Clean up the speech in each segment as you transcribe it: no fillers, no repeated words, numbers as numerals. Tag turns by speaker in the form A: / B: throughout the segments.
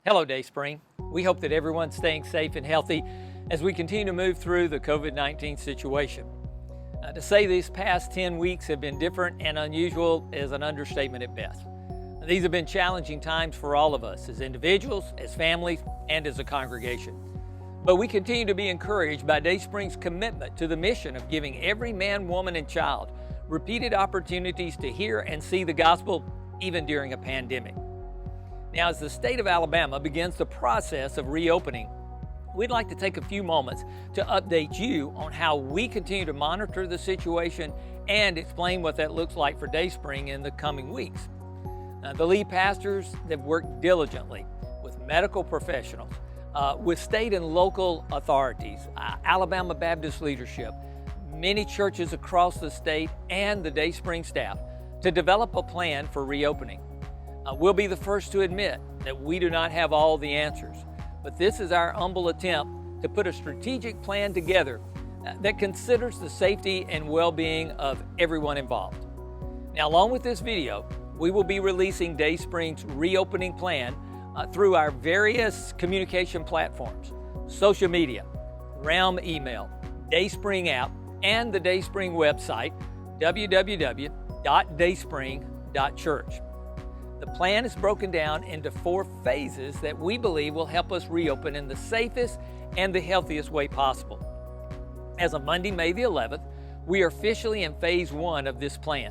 A: Hello, Dayspring. We hope that everyone's staying safe and healthy as we continue to move through the COVID-19 situation. To say these past 10 weeks have been different and unusual is an understatement at best. These have been challenging times for all of us as individuals, as families, and as a congregation. But we continue to be encouraged by Dayspring's commitment to the mission of giving every man, woman, and child repeated opportunities to hear and see the gospel even during a pandemic. Now, as the state of Alabama begins the process of reopening, we'd like to take a few moments to update you on how we continue to monitor the situation and explain what that looks like for Dayspring in the coming weeks. The lead pastors have worked diligently with medical professionals, with state and local authorities, Alabama Baptist leadership, many churches across the state, and the Dayspring staff to develop a plan for reopening. We'll be the first to admit that we do not have all the answers, but this is our humble attempt to put a strategic plan together that considers the safety and well-being of everyone involved. Now, along with this video, we will be releasing Dayspring's reopening plan through our various communication platforms, social media, Realm email, Dayspring app, and the Dayspring website, www.dayspring.church. The plan is broken down into 4 phases that we believe will help us reopen in the safest and the healthiest way possible. As of Monday, May the 11th, we are officially in phase 1 of this plan.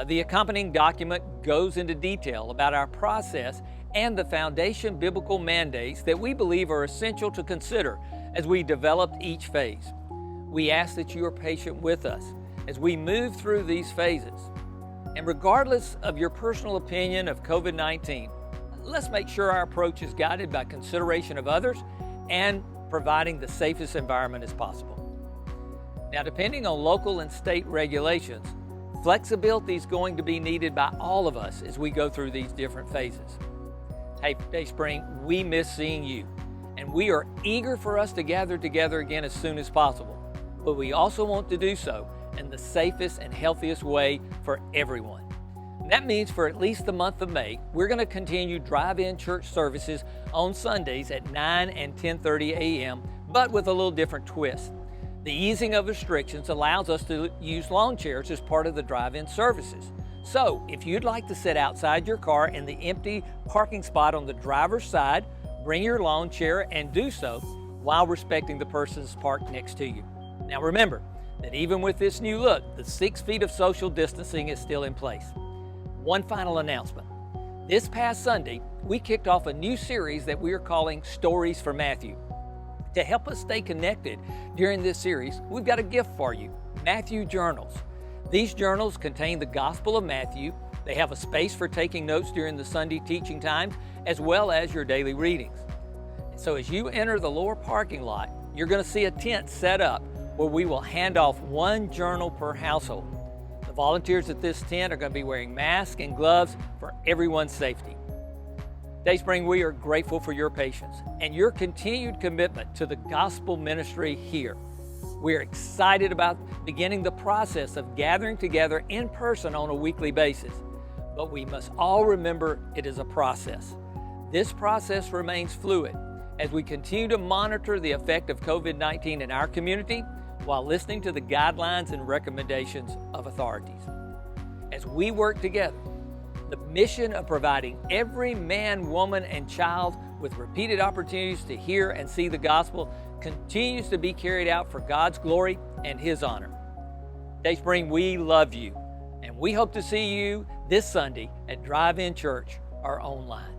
A: The accompanying document goes into detail about our process and the foundation biblical mandates that we believe are essential to consider as we develop each phase. We ask that you are patient with us as we move through these phases. And regardless of your personal opinion of COVID-19, let's make sure our approach is guided by consideration of others and providing the safest environment as possible. Now, depending on local and state regulations, flexibility is going to be needed by all of us as we go through these different phases. Hey, Dayspring, we miss seeing you, and we are eager for us to gather together again as soon as possible. But we also want to do so in the safest and healthiest way for everyone. And that means for at least the month of May, we're going to continue drive-in church services on Sundays at 9 and 10:30 a.m., but with a little different twist. The easing of restrictions allows us to use lawn chairs as part of the drive-in services. So if you'd like to sit outside your car in the empty parking spot on the driver's side, bring your lawn chair and do so while respecting the persons parked next to you. Now remember that even with this new look, the 6 feet of social distancing is still in place. One final announcement. This past Sunday, we kicked off a new series that we are calling Stories for Matthew. To help us stay connected during this series, we've got a gift for you, Matthew Journals. These journals contain the Gospel of Matthew. They have a space for taking notes during the Sunday teaching times, as well as your daily readings. So as you enter the lower parking lot, you're going to see a tent set up where we will hand off 1 journal per household. The volunteers at this tent are going to be wearing masks and gloves for everyone's safety. Dayspring, we are grateful for your patience and your continued commitment to the gospel ministry here. We're excited about beginning the process of gathering together in person on a weekly basis, but we must all remember it is a process. This process remains fluid as we continue to monitor the effect of COVID-19 in our community while listening to the guidelines and recommendations of authorities. As we work together, the mission of providing every man, woman, and child with repeated opportunities to hear and see the gospel continues to be carried out for God's glory and His honor. Dayspring, we love you, and we hope to see you this Sunday at Drive-In Church or online.